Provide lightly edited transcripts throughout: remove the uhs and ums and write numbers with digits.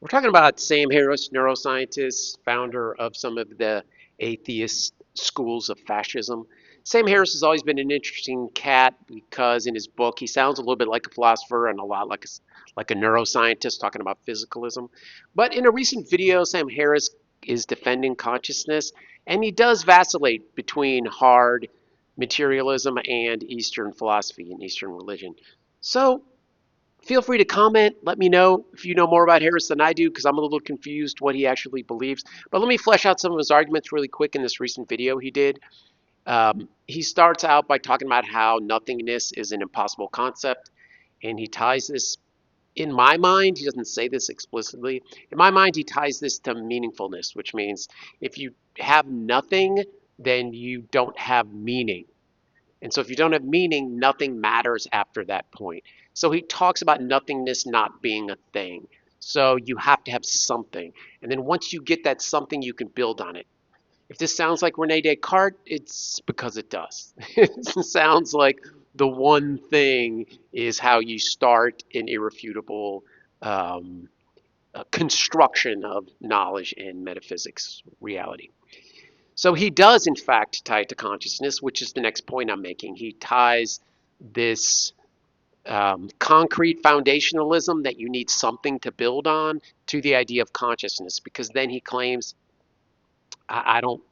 We're talking about Sam Harris, neuroscientist, founder of some of the atheist schools of fascism. Sam Harris has always been an interesting cat because in his book he sounds a little bit like a philosopher and a lot like a neuroscientist talking about physicalism. But in a recent video, Sam Harris is defending consciousness, and he does vacillate between hard materialism and Eastern philosophy and Eastern religion. So feel free to comment. Let me know if you know more about Harris than I do, because I'm a little confused what he actually believes. But let me flesh out some of his arguments really quick in this recent video he did. He starts out by talking about how nothingness is an impossible concept, and he ties this, in my mind, he doesn't say this explicitly. In my mind, he ties this to meaningfulness, which means if you have nothing, then you don't have meaning. And so if you don't have meaning, nothing matters after that point. So he talks about nothingness not being a thing. So you have to have something. And then once you get that something, you can build on it. If this sounds like Rene Descartes, it's because it does. It sounds like the one thing is how you start an irrefutable um, construction of knowledge and metaphysics reality. So he does, in fact, tie it to consciousness, which is the next point I'm making. He ties this concrete foundationalism that you need something to build on to the idea of consciousness, because then he claims, I don't,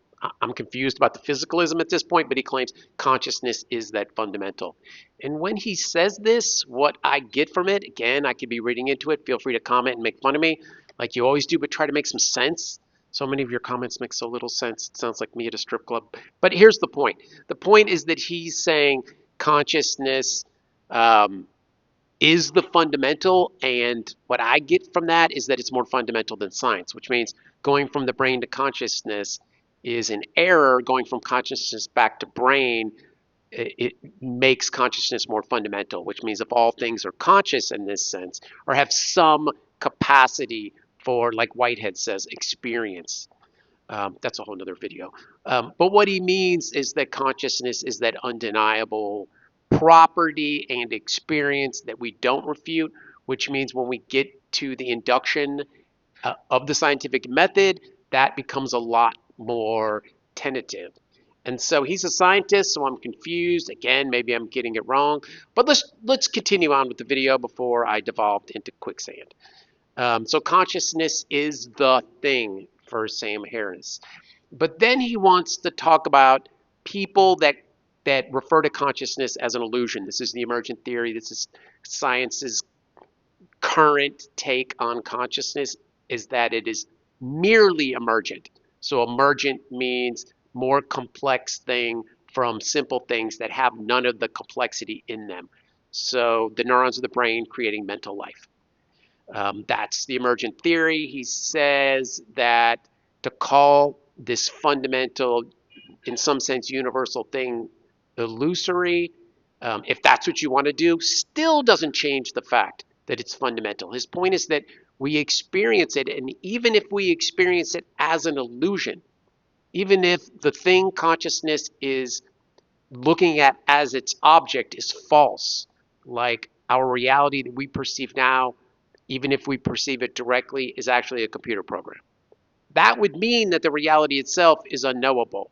I'm confused about the physicalism at this point, but he claims consciousness is that fundamental. And when he says this, what I get from it, again, I could be reading into it. Feel free to comment and make fun of me like you always do, but try to make some sense. So many of your comments make so little sense. It sounds like me at a strip club. But here's the point. The point is that he's saying consciousness um, is the fundamental, and what I get from that is that it's more fundamental than science, which means going from the brain to consciousness is an error. Going from consciousness back to brain, it makes consciousness more fundamental, which means if all things are conscious in this sense, or have some capacity for, like Whitehead says, experience. That's a whole nother video. But what he means is that consciousness is that undeniable property and experience that we don't refute, which means when we get to the induction of the scientific method, that becomes a lot more tentative. And so he's a scientist, so I'm confused. Again, maybe I'm getting it wrong. But let's continue on with the video before I devolved into quicksand. So consciousness is the thing for Sam Harris. But then he wants to talk about people that refer to consciousness as an illusion. This is the emergent theory. This is science's current take on consciousness, is that it is merely emergent. So emergent means more complex thing from simple things that have none of the complexity in them. So the neurons of the brain creating mental life. That's the emergent theory. He says that to call this fundamental, in some sense, universal thing illusory, if that's what you want to do, still doesn't change the fact that it's fundamental. His point is that we experience it, and even if we experience it as an illusion, even if the thing consciousness is looking at as its object is false, like our reality that we perceive now, even if we perceive it directly, is actually a computer program. That would mean that the reality itself is unknowable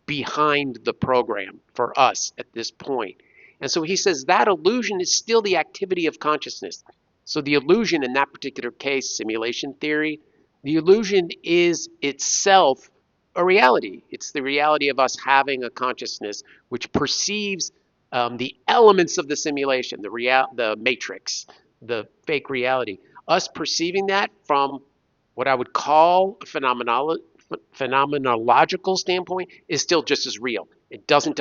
behind the program for us at this point. And so he says that illusion is still the activity of consciousness. So the illusion in that particular case, simulation theory, the illusion is itself a reality. It's the reality of us having a consciousness which perceives the elements of the simulation, the matrix, the fake reality. Us perceiving that from what I would call a phenomenological standpoint is still just as real. It doesn't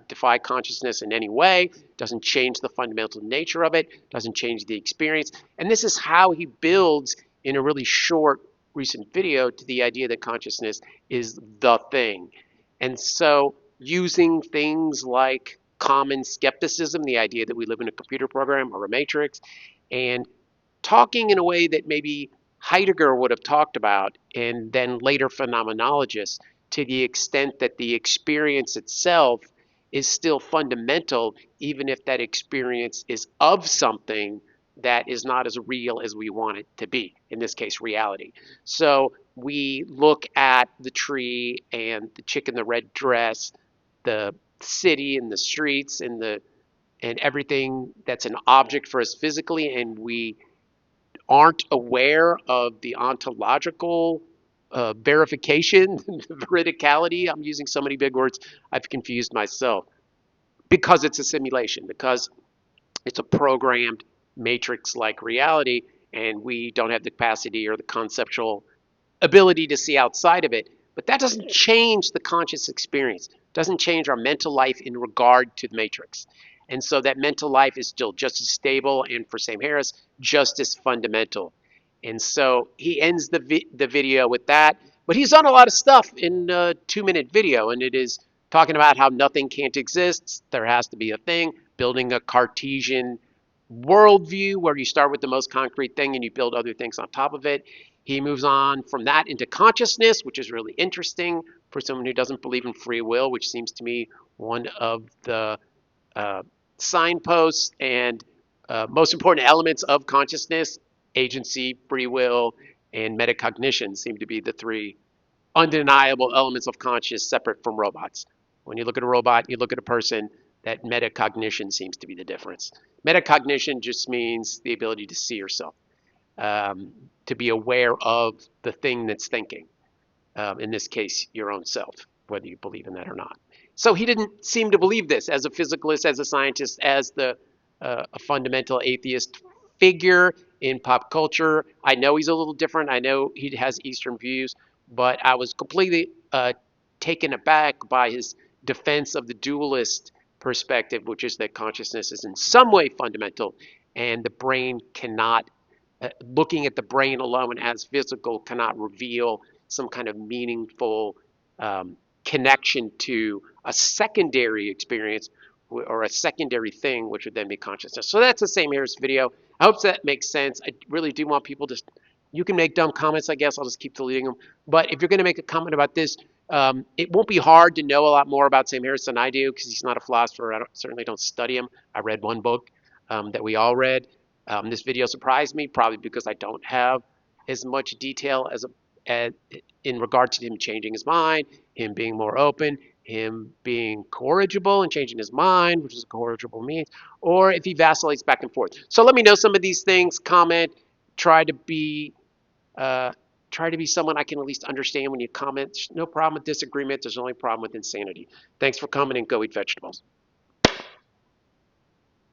defy consciousness in any way, doesn't change the fundamental nature of it, doesn't change the experience. And this is how he builds in a really short recent video to the idea that consciousness is the thing. And so using things like common skepticism, the idea that we live in a computer program or a matrix, and talking in a way that maybe Heidegger would have talked about, and then later phenomenologists, to the extent that the experience itself is still fundamental, even if that experience is of something that is not as real as we want it to be, in this case, reality. So we look at the tree and the chick in the red dress, the city and the streets and everything that's an object for us physically, and we aren't aware of the ontological verification, veridicality. I'm using so many big words, I've confused myself because it's a simulation, because it's a programmed matrix like reality, and we don't have the capacity or the conceptual ability to see outside of it. But that doesn't change the conscious experience, it doesn't change our mental life in regard to the matrix. And so that mental life is still just as stable, and for Sam Harris, just as fundamental. And so he ends the video with that. But he's done a lot of stuff in a 2-minute video, and it is talking about how nothing can't exist. There has to be a thing, building a Cartesian worldview where you start with the most concrete thing and you build other things on top of it. He moves on from that into consciousness, which is really interesting for someone who doesn't believe in free will, which seems to me one of the uh, signposts and most important elements of consciousness. Agency, free will, and metacognition seem to be the three undeniable elements of conscious separate from robots. When you look at a robot, you look at a person, that metacognition seems to be the difference. Metacognition just means the ability to see yourself, to be aware of the thing that's thinking. In this case, your own self, whether you believe in that or not. So he didn't seem to believe this as a physicalist, as a scientist, as a fundamental atheist figure in pop culture. I know he's a little different. I know he has Eastern views, but I was completely taken aback by his defense of the dualist perspective, which is that consciousness is in some way fundamental, and the brain cannot, looking at the brain alone as physical, cannot reveal some kind of meaningful connection to a secondary experience or a secondary thing, which would then be consciousness. So that's the Sam Harris video. I hope that makes sense. I really do want people to, you can make dumb comments, I guess. I'll just keep deleting them. But if you're going to make a comment about this, it won't be hard to know a lot more about Sam Harris than I do, because he's not a philosopher. Certainly don't study him. I read one book that we all read. This video surprised me, probably because I don't have as much detail as in regard to him changing his mind, him being more open, him being corrigible and changing his mind, which is corrigible means, or if he vacillates back and forth. So let me know some of these things. Comment. Try to be someone I can at least understand when you comment. No problem with disagreement. There's only problem with insanity. Thanks for coming, and go eat vegetables.